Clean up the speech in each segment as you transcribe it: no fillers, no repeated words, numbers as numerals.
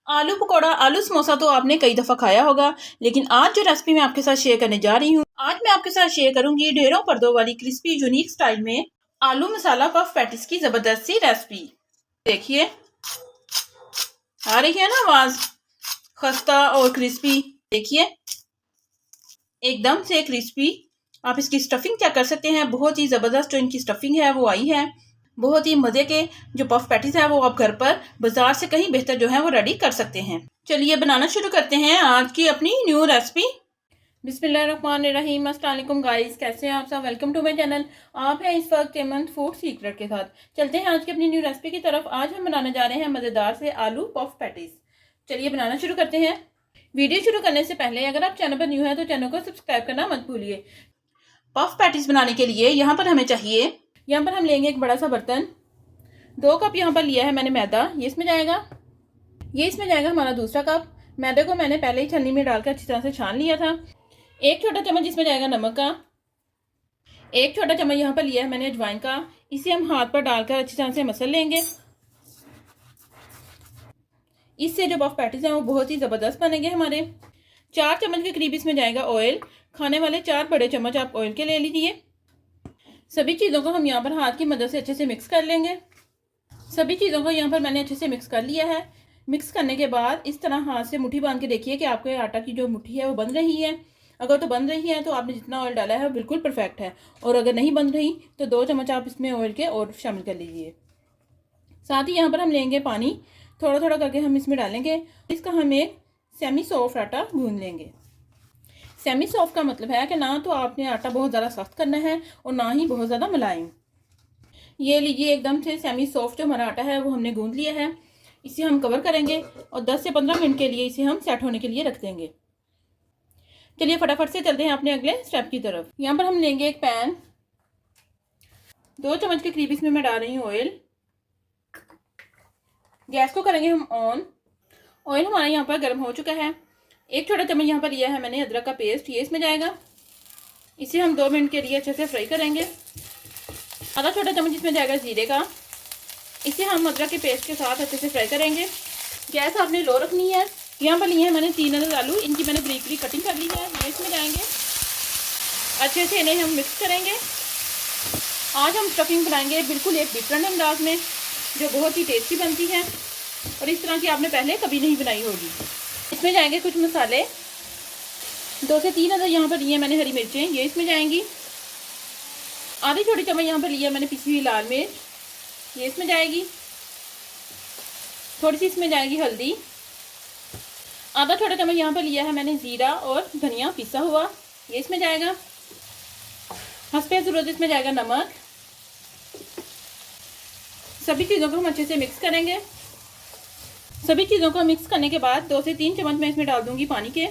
आलू पकौड़ा, आलू समोसा तो आपने कई दफ़ा खाया होगा, लेकिन आज जो रेसिपी मैं आपके साथ शेयर करने जा रही हूँ, आज मैं आपके साथ शेयर करूंगी ढेरों पर्दों वाली क्रिस्पी यूनिक स्टाइल में आलू मसाला पफ पैटिस की ज़बरदस्त सी रेसिपी। देखिए आ रही है ना आवाज़, खस्ता और क्रिस्पी। देखिए एकदम से क्रिस्पी। आप इसकी स्टफिंग चेक कर सकते हैं, बहुत ही ज़बरदस्त जो इनकी स्टफिंग है वो आई है। बहुत ही मज़े के जो पफ पैटीज है वो आप घर पर बाजार से कहीं बेहतर जो है वो रेडी कर सकते हैं। चलिए बनाना शुरू करते हैं आज की अपनी न्यू रेसिपी। बिस्मिल्लाहिर्रहमानिर्रहीम। अस्सलाम वालेकुम गाइस, कैसे हैं आप सब। Welcome to my channel. आप हैं इस वक्त हेमंत फूड सीक्रेट के साथ। चलते हैं आज की अपनी न्यू रेसिपी की तरफ। आज हम बनाने जा रहे हैं मज़ेदार से आलू पफ पैटीज। चलिए बनाना शुरू करते हैं। वीडियो शुरू करने से पहले अगर आप चैनल पर न्यू है तो चैनल को सब्सक्राइब करना मत भूलिए। पफ पैटीज बनाने के लिए यहाँ पर हमें चाहिए, यहाँ पर हम लेंगे एक बड़ा सा बर्तन। 2 कप यहाँ पर लिया है मैंने मैदा, ये इसमें जाएगा। ये इसमें जाएगा हमारा दूसरा कप। मैदे को मैंने पहले ही छन्नी में डालकर अच्छी तरह से छान लिया था। 1 छोटा चम्मच इसमें जाएगा नमक का। 1 छोटा चम्मच यहाँ पर लिया है मैंने अजवाइन का। इसे हम हाथ पर डालकर अच्छी तरह से मसल लेंगे। इससे जो पफ पैटीज हैं वो बहुत ही ज़बरदस्त बनेंगे हमारे। 4 चम्मच के करीब इसमें जाएगा ऑयल। खाने वाले 4 बड़े चम्मच आप ऑयल के ले लीजिए। सभी चीज़ों को हम यहाँ पर हाथ की मदद से अच्छे से मिक्स कर लेंगे। सभी चीज़ों को यहाँ पर मैंने अच्छे से मिक्स कर लिया है। मिक्स करने के बाद इस तरह हाथ से मुट्ठी बांध के देखिए कि आपके आटा की जो मुट्ठी है वो बन रही है। अगर तो बन रही है तो आपने जितना ऑयल डाला है वो बिल्कुल परफेक्ट है, और अगर नहीं बन रही तो 2 चम्मच आप इसमें ऑयल के और शामिल कर लीजिए। साथ ही यहाँ पर हम लेंगे पानी, थोड़ा थोड़ा करके हम इसमें डालेंगे। इसका हम एक सेमी सॉफ्ट आटा गूंद लेंगे। सेमी सॉफ्ट का मतलब है कि ना तो आपने आटा बहुत ज़्यादा सख्त करना है और ना ही बहुत ज़्यादा मुलायम। ये लीजिए एकदम से सेमी सॉफ्ट जो हमारा आटा है वो हमने गूंद लिया है। इसे हम कवर करेंगे और 10 से 15 मिनट के लिए इसे हम सेट होने के लिए रख देंगे। चलिए फटाफट से चलते हैं अपने अगले स्टेप की तरफ। यहाँ पर हम लेंगे एक पैन। 2 चम्मच के करीब इसमें मैं डाल रही हूँ ऑयल। गैस को करेंगे हम ऑन। ऑयल हमारा यहाँ पर गर्म हो चुका है। 1 छोटा चम्मच यहाँ पर लिया है मैंने अदरक का पेस्ट, ये इसमें जाएगा। इसे हम 2 मिनट के लिए अच्छे से फ्राई करेंगे। आधा छोटा चम्मच इसमें जाएगा जीरे का। इसे हम अदरक के पेस्ट के साथ अच्छे से फ्राई करेंगे। गैस आपने लो रखनी है। यहाँ पर लिए हैं मैंने 3 अदद आलू, इनकी मैंने बारीक बारीक कटिंग कर ली है, ये इसमें जाएंगे। अच्छे से इन्हें हम मिक्स करेंगे। आज हम स्टफिंग बनाएंगे बिल्कुल एक डिफरेंट अंदाज में, जो बहुत ही टेस्टी बनती है और इस तरह की आपने पहले कभी नहीं बनाई होगी। इसमें जाएंगे कुछ मसाले। 2 से 3 अदद यहाँ पर लिए मैंने हरी मिर्चें, ये इसमें जाएंगी। आधी छोटी चम्मच यहाँ पर लिया मैंने पिसी हुई लाल मिर्च, ये इसमें जाएगी। थोड़ी सी इसमें जाएगी हल्दी। आधा छोटा चम्मच यहाँ पर लिया है मैंने जीरा और धनिया पिसा हुआ, ये इसमें जाएगा। हस्बे ज़रूरत इसमें जाएगा नमक। सभी चीज़ों को हम अच्छे से मिक्स करेंगे। सभी चीज़ों को मिक्स करने के बाद 2 से 3 चम्मच मैं इसमें डाल दूंगी पानी के,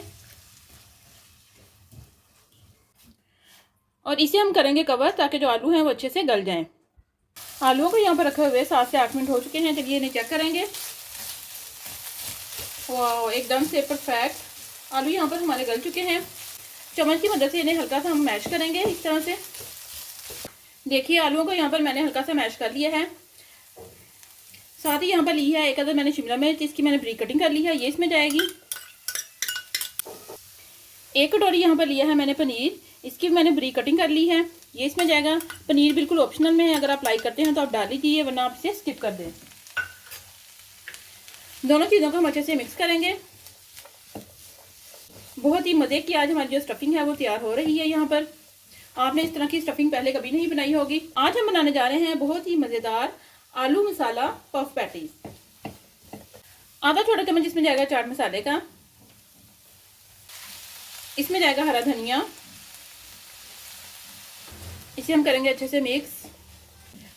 और इसे हम करेंगे कवर ताकि जो आलू हैं वो अच्छे से गल जाएं। आलूओं को यहाँ पर रखे हुए 7 से 8 मिनट हो चुके हैं। चलिए इन्हें चेक करेंगे। वाह, एकदम से परफेक्ट आलू यहाँ पर हमारे गल चुके हैं। चम्मच की मदद से इन्हें हल्का सा हम मैश करेंगे इस तरह से। देखिए आलूओं को यहाँ पर मैंने हल्का सा मैश कर लिया है। साथ ही यहाँ पर ली है 1 अदद मैंने शिमला मिर्च, इसकी मैंने बारीक कटिंग कर ली है, ये इसमें जाएगी। 1 कटोरी यहाँ पर लिया है मैंने पनीर, इसकी मैंने बारीक कटिंग कर ली है, ये इसमें जाएगा। पनीर बिल्कुल ऑप्शनल में है, अगर आप लाइक करते हैं तो आप डाल लीजिए, वरना आप इसे स्किप कर दें। दोनों चीज़ों को हम अच्छे से मिक्स करेंगे। बहुत ही मज़े की आज हमारी जो स्टफिंग है वो तैयार हो रही है। यहाँ पर आपने इस तरह की स्टफिंग पहले कभी नहीं बनाई होगी। आज हम बनाने जा रहे हैं बहुत ही मज़ेदार आलू मसाला पफ पैटीज। आधा छोटा चम्मच इसमें जाएगा चाट मसाले का। इसमें जाएगा हरा धनिया। इसे हम करेंगे अच्छे से मिक्स।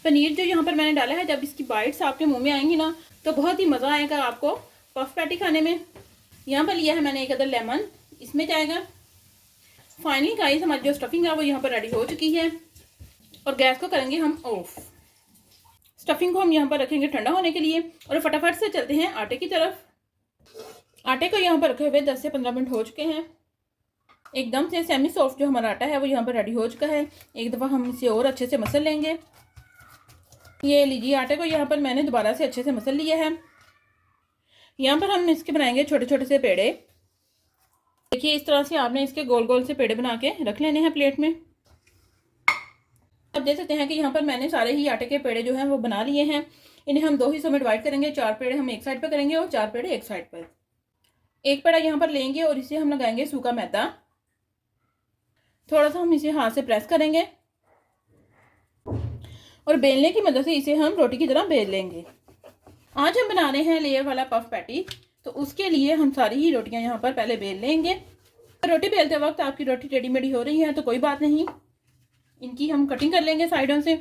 पनीर जो यहाँ पर मैंने डाला है, जब इसकी बाइट्स आपके मुंह में आएंगी ना तो बहुत ही मज़ा आएगा आपको पफ पैटी खाने में। यहाँ पर लिया है मैंने 1 अदद लेमन, इसमें जाएगा। फाइनली गाइस हमारी जो स्टफिंग है वो यहाँ पर रेडी हो चुकी है, और गैस को करेंगे हम ऑफ। स्टफिंग को हम यहाँ पर रखेंगे ठंडा होने के लिए, और फटाफट से चलते हैं आटे की तरफ। आटे को यहाँ पर रखे हुए 10 से 15 मिनट हो चुके हैं। एकदम से सेमी सॉफ्ट जो हमारा आटा है वो यहाँ पर रेडी हो चुका है। एक दफ़ा हम इसे और अच्छे से मसल लेंगे। ये लीजिए आटे को यहाँ पर मैंने दोबारा से अच्छे से मसल लिया है। यहाँ पर हम इसके बनाएंगे छोटे छोटे से पेड़े। देखिए इस तरह से आपने इसके गोल गोल से पेड़े बना के रख लेने हैं प्लेट में। अब देख सकते हैं कि यहाँ पर मैंने सारे ही आटे के पेड़े जो हैं वो बना लिए हैं। इन्हें हम 2 हिस्सों में डिवाइड करेंगे। 4 पेड़े हम एक साइड पर करेंगे और 4 पेड़े एक साइड पर। एक पेड़ा यहाँ पर लेंगे और इसे हम लगाएंगे सूखा मैदा। थोड़ा सा हम इसे हाथ से प्रेस करेंगे और बेलने की मदद से इसे हम रोटी की तरह बेल लेंगे। आज हम बना रहे हैं लेयर वाला पफ पैटी, तो उसके लिए हम सारी ही रोटियां यहाँ पर पहले बेल लेंगे। रोटी बेलते वक्त आपकी रोटी टेढ़ी मेढ़ी हो रही है तो कोई बात नहीं, इनकी हम कटिंग कर लेंगे साइडों से।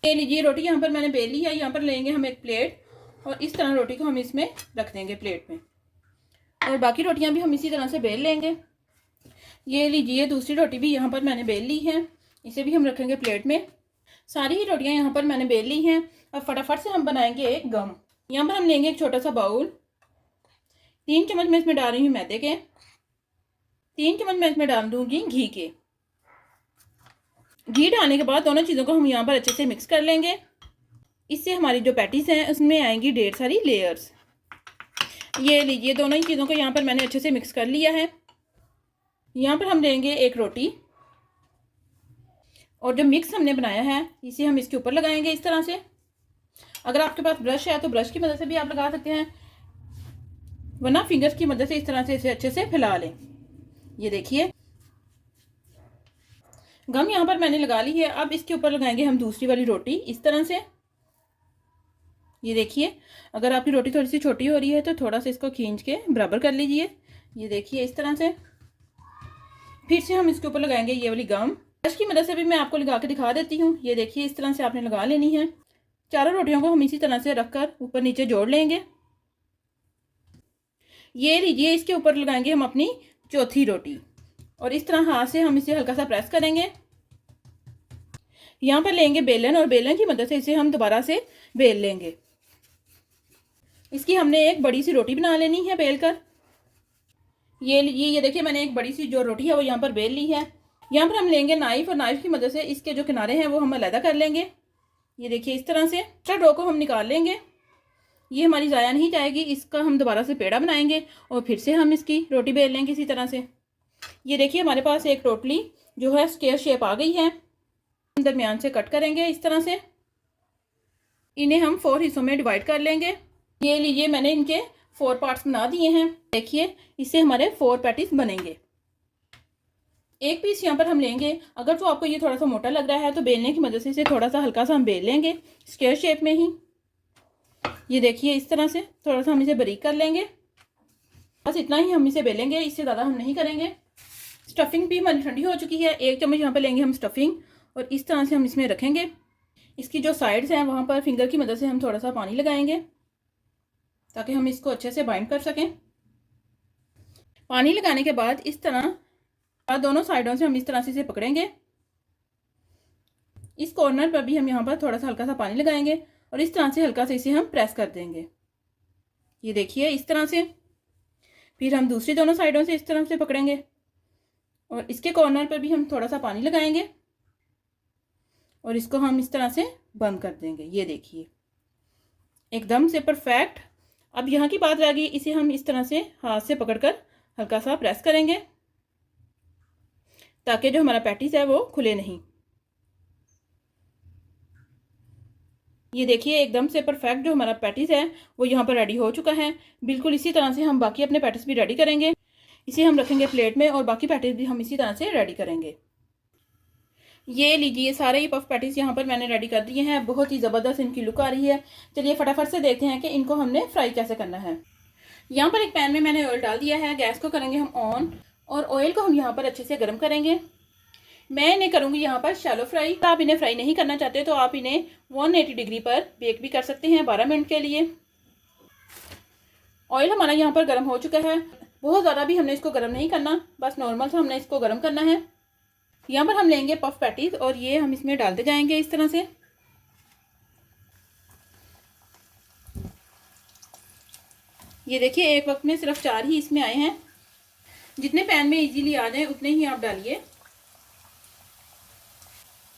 ये लीजिए रोटी यहाँ पर मैंने बेल ली है। यहाँ पर लेंगे हम एक प्लेट और इस तरह रोटी को हम इसमें रख देंगे प्लेट में, और बाकी रोटियां भी हम इसी तरह से बेल लेंगे। ये लीजिए दूसरी रोटी भी यहाँ पर मैंने बेल ली है, इसे भी हम रखेंगे प्लेट में। सारी ही रोटियां यहाँ पर मैंने बेल ली हैं। अब फटाफट से हम बनाएंगे एक गम। यहाँ पर हम लेंगे एक छोटा सा बाउल। 3 चम्मच मैं इसमें डाल रही हूँ मैदे के। 3 चम्मच मैं इसमें डाल दूंगी घी के। घी डालने के बाद दोनों चीज़ों को हम यहाँ पर अच्छे से मिक्स कर लेंगे। इससे हमारी जो पैटीज हैं उसमें आएंगी ढेर सारी लेयर्स। ये लीजिए दोनों ही चीज़ों को यहाँ पर मैंने अच्छे से मिक्स कर लिया है। यहाँ पर हम लेंगे एक रोटी और जो मिक्स हमने बनाया है इसे हम इसके ऊपर लगाएंगे इस तरह से। अगर आपके पास ब्रश है तो ब्रश की मदद से भी आप लगा सकते हैं, वरना फिंगर्स की मदद से इस तरह से इसे अच्छे से फैला लें। ये देखिए गम यहाँ पर मैंने लगा ली है। अब इसके ऊपर लगाएंगे हम दूसरी वाली रोटी इस तरह से। ये देखिए अगर आपकी रोटी थोड़ी सी छोटी हो रही है तो थोड़ा सा इसको खींच के बराबर कर लीजिए। ये देखिए इस तरह से। फिर से हम इसके ऊपर लगाएंगे ये वाली गम। ब्रश की मदद से भी मैं आपको लगा के दिखा देती हूँ। ये देखिए इस तरह से आपने लगा लेनी है। चारों रोटियों को हम इसी तरह से रखकर ऊपर नीचे जोड़ लेंगे। ये लीजिए इसके ऊपर लगाएंगे हम अपनी चौथी रोटी और इस तरह हाथ से हम इसे हल्का सा प्रेस करेंगे। यहाँ पर लेंगे बेलन और बेलन की मदद से इसे हम दोबारा से बेल लेंगे। इसकी हमने एक बड़ी सी रोटी बना लेनी है बेलकर। ये लीजिए ये देखिए मैंने एक बड़ी सी जो रोटी है वो यहाँ पर बेल ली है। यहाँ पर हम लेंगे नाइफ और नाइफ की मदद से इसके जो किनारे हैं वो हम अलग कर लेंगे। ये देखिए इस तरह से एक्स्ट्रा डो को हम निकाल लेंगे। ये हमारी ज़ाया नहीं जाएगी। इसका हम दोबारा से पेड़ा बनाएंगे और फिर से हम इसकी रोटी बेल लेंगे इसी तरह से। ये देखिए हमारे पास एक टोटली जो है स्क्वायर शेप आ गई है। हम दरमियान से कट करेंगे इस तरह से। इन्हें हम 4 हिस्सों में डिवाइड कर लेंगे। ये लीजिए मैंने इनके 4 पार्ट्स बना दिए हैं। देखिए इससे हमारे 4 पैटीज बनेंगे। एक पीस यहाँ पर हम लेंगे। अगर तो आपको ये थोड़ा सा मोटा लग रहा है तो बेलने की मदद से इसे थोड़ा सा हल्का सा हम बेल लेंगे स्क्वायर शेप में ही। ये देखिए इस तरह से थोड़ा सा हम इसे बारीक कर लेंगे। बस इतना ही हम इसे बेलेंगे, इससे ज़्यादा हम नहीं करेंगे। स्टफिंग भी हमारी ठंडी हो चुकी है। 1 चम्मच यहाँ पर लेंगे हम स्टफिंग और इस तरह से हम इसमें रखेंगे। इसकी जो साइड्स हैं वहाँ पर फिंगर की मदद से हम थोड़ा सा पानी लगाएंगे ताकि हम इसको अच्छे से बाइंड कर सकें। पानी लगाने के बाद इस तरह दोनों साइडों से हम इस तरह से इसे पकड़ेंगे। इस कॉर्नर पर भी हम यहाँ पर थोड़ा सा हल्का सा पानी लगाएंगे और इस तरह से हल्का से इसे हम प्रेस कर देंगे। ये देखिए इस तरह से। फिर हम दूसरी दोनों साइडों से इस तरह से पकड़ेंगे और इसके कॉर्नर पर भी हम थोड़ा सा पानी लगाएंगे और इसको हम इस तरह से बंद कर देंगे। ये देखिए एकदम से परफेक्ट। अब यहाँ की बात रह गई, इसे हम इस तरह से हाथ से पकड़कर हल्का सा प्रेस करेंगे ताकि जो हमारा पैटीज है वो खुले नहीं। ये देखिए एकदम से परफेक्ट जो हमारा पैटीज है वो यहाँ पर रेडी हो चुका है। बिल्कुल इसी तरह से हम बाकी अपने पैटीज भी रेडी करेंगे। इसे हम रखेंगे प्लेट में और बाकी पैटीज भी हम इसी तरह से रेडी करेंगे। ये लीजिए सारे ही पफ पैटीज यहाँ पर मैंने रेडी कर दिए हैं। बहुत ही ज़बरदस्त इनकी लुक आ रही है। चलिए फटाफट से देखते हैं कि इनको हमने फ्राई कैसे करना है। यहाँ पर एक पैन में मैंने ऑयल डाल दिया है। गैस को करेंगे हम ऑन और ऑयल को हम यहाँ पर अच्छे से गर्म करेंगे। मैं इन्हें करूँगी यहाँ पर शैलो फ्राई। तो आप इन्हें फ्राई नहीं करना चाहते तो आप इन्हें 180 डिग्री पर बेक भी कर सकते हैं 12 मिनट के लिए। ऑयल हमारा यहाँ पर गर्म हो चुका है। बहुत ज़्यादा भी हमने इसको गर्म नहीं करना, बस नॉर्मल सा हमने इसको गर्म करना है। यहाँ पर हम लेंगे पफ पैटीज और ये हम इसमें डालते जाएंगे इस तरह से। ये देखिए एक वक्त में सिर्फ 4 ही इसमें आए हैं। जितने पैन में इजीली आ जाए उतने ही आप डालिए।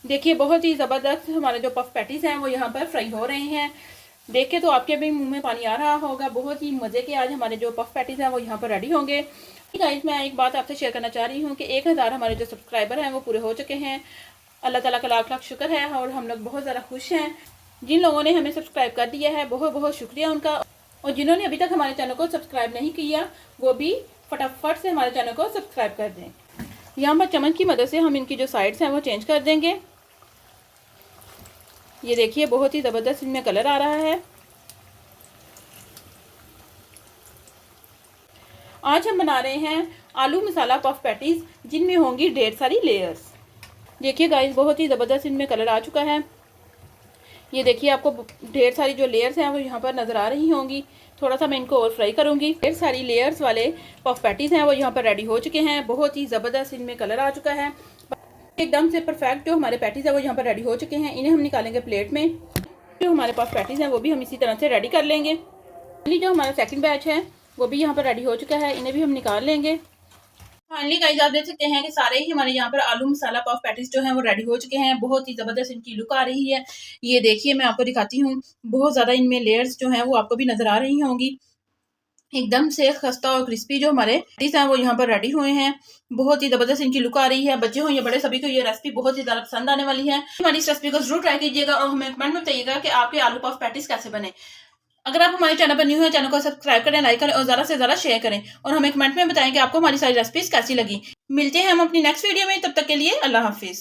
देखिए बहुत ही ज़बरदस्त हमारे जो पफ पैटीज हैं वो यहाँ पर फ्राई हो रहे हैं। देख के तो आपके भी मुंह में पानी आ रहा होगा। बहुत ही मज़े के आज हमारे जो पफ पैटीज हैं वो यहाँ पर रेडी होंगे। गाइस मैं एक बात आपसे शेयर करना चाह रही हूँ कि 1000 हमारे जो सब्सक्राइबर हैं वो पूरे हो चुके हैं। अल्लाह ताला का लाख लाख शुक्र है और हम लोग बहुत ज़्यादा खुश हैं। जिन लोगों ने हमें सब्सक्राइब कर दिया है बहुत बहुत शुक्रिया उनका, और जिन्होंने अभी तक हमारे चैनल को सब्सक्राइब नहीं किया वो भी फटाफट से हमारे चैनल को सब्सक्राइब कर दें। यहाँ पर चम्मच की मदद से हम इनकी जो साइड्स हैं वो चेंज कर देंगे। ये देखिए बहुत ही ज़बरदस्त इनमें कलर आ रहा है। आज हम बना रहे हैं आलू मसाला पफ पैटीज जिनमें होंगी ढेर सारी लेयर्स। देखिए गाइस बहुत ही ज़बरदस्त इनमें कलर आ चुका है। ये देखिए आपको ढेर सारी जो लेयर्स हैं वो यहाँ पर नज़र आ रही होंगी। थोड़ा सा मैं इनको और फ्राई करूँगी। ढेर सारी लेयर्स वाले पफ पैटीज हैं वो यहाँ पर रेडी हो चुके हैं। बहुत ही ज़बरदस्त इनमें कलर आ चुका है। एकदम से परफेक्ट जो हमारे पैटीज है वो यहाँ पर रेडी हो चुके हैं। इन्हें हम निकालेंगे प्लेट में। जो हमारे पफ पैटीज हैं वो भी हम इसी तरह से रेडी कर लेंगे। जो हमारा सेकंड बैच है वो भी यहाँ पर रेडी हो चुका है। इन्हें भी हम निकाल लेंगे। फाइनली गाइस आप देख सकते हैं कि सारे ही हमारे यहाँ पर आलू मसाला पफ पैटीज जो हैं वो रेडी हो चुके हैं। बहुत ही ज़बरदस्त इनकी लुक आ रही है। ये देखिए मैं आपको दिखाती हूँ। बहुत ज़्यादा इनमें लेयर्स जो हैं वो आपको भी नज़र आ रही होंगी। एकदम से खस्ता और क्रिस्पी जो हमारे पैटीज हैं वो यहाँ पर रेडी हुए हैं। बहुत ही ज़बरदस्त इनकी लुक आ रही है। बच्चे हो या बड़े सभी को ये रेसिपी बहुत ही ज़्यादा पसंद आने वाली है। हमारी इस रेसिपी को जरूर ट्राई कीजिएगा और हमें कमेंट में बताइएगा कि आपके आलू पफ पैटीज कैसे बने। अगर आप हमारे चैनल पर न्यू है, चैनल को सब्सक्राइब करें, लाइक करें और ज़्यादा से ज़्यादा शेयर करें और हमें कमेंट में बताएं कि आपको हमारी सारी रेसिपीज कैसी लगी। मिलते हैं हम अपनी नेक्स्ट वीडियो में, तब तक के लिए अल्लाह हाफिज़।